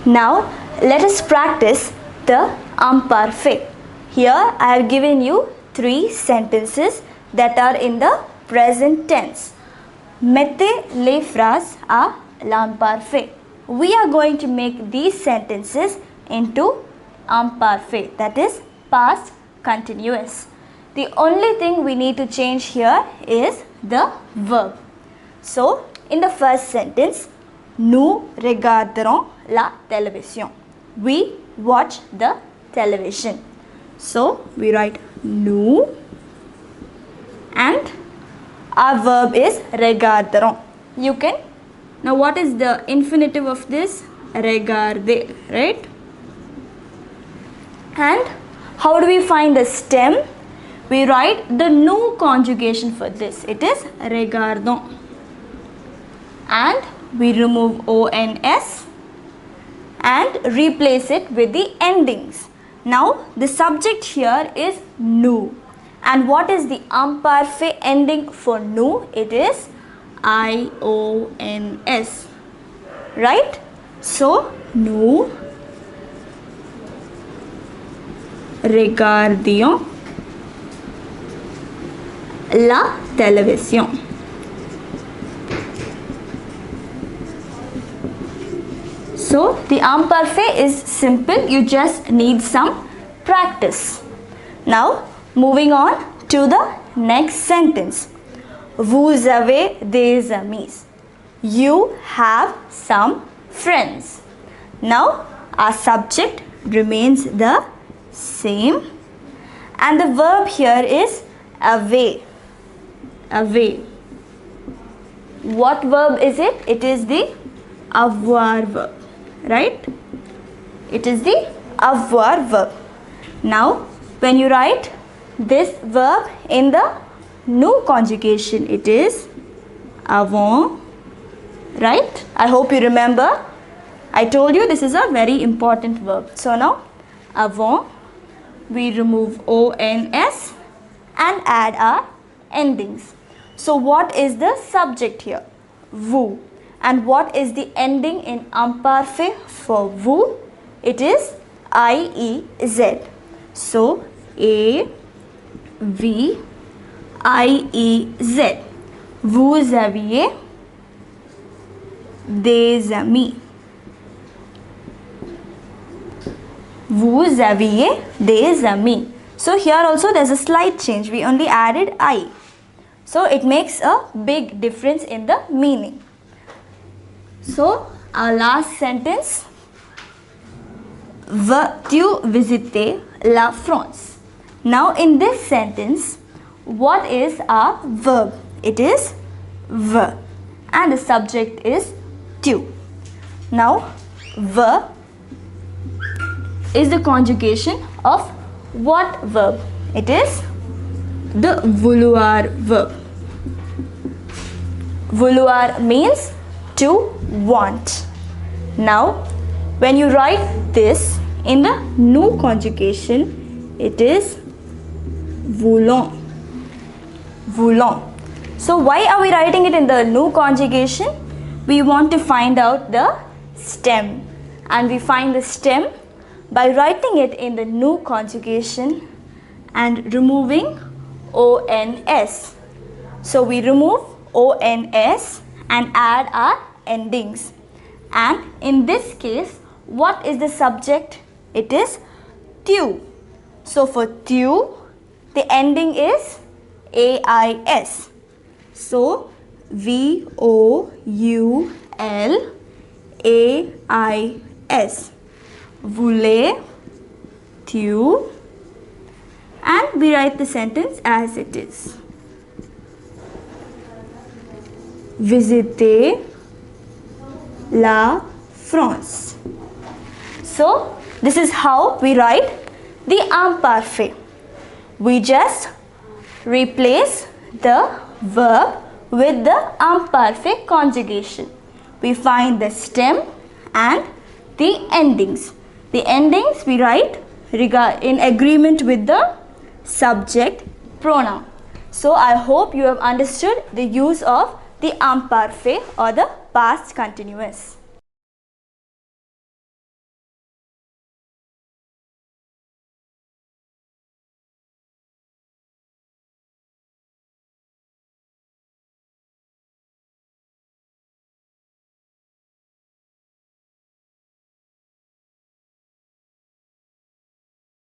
Now let us practice the imparfait. Here I have given you 3 sentences that are in the present tense. Mettez les phrases à l'imparfait. We are going to make these sentences into imparfait, that is past continuous. The only thing we need to change here is the verb. So, in the first sentence, nous regarderons la télévision. We watch the television. So, we write nous and our verb is regarderons. You can, now what is the infinitive of this? Regarder, right? And how do we find the stem? We write the nous conjugation for this. It is regardons. And we remove ons and replace it with the endings. Now the subject here is nous. And what is the imparfait ending for nous? It is ions. Right? So nous regardions la télévision. So the imparfait is simple, you just need some practice. Now moving on to the next sentence. Vous avez des amis. You have some friends. Now our subject remains the same and the verb here is avoir. Avoir. What verb is it? It is the avoir verb, right? It is the avoir verb. Now when you write this verb in the nous conjugation, it is avons, right? I hope you remember. I told you this is a very important verb. So now avons, we remove ons and add our endings. So what is the subject here? Vous. And what is the ending in imparfait for vous? It is iez. So a v iez. Vous aviez des amis. Vous aviez des amis. So here also there is a slight change. We only added I. So it makes a big difference in the meaning. So our last sentence. Vas-tu visiter la France? Now in this sentence, what is our verb? It is v and the subject is tu. Now v is the conjugation of what verb? It is the vouloir verb. Vouloir means to want. Now when you write this in the nous conjugation, it is voulons. Voulons. So why are we writing it in the nous conjugation? We want to find out the stem, and we find the stem by writing it in the nous conjugation and removing ons. So we remove ons and add our endings. And in this case, what is the subject? It is tu. So for tu, the ending is ais. So voulais. Voulais, tu, and we write the sentence as it is. Visiter la France. So this is how we write the imparfait. We just replace the verb with the imperfect conjugation. We find the stem and the endings. The endings we write in agreement with the subject pronoun. So I hope you have understood the use of the imperfect or the past continuous.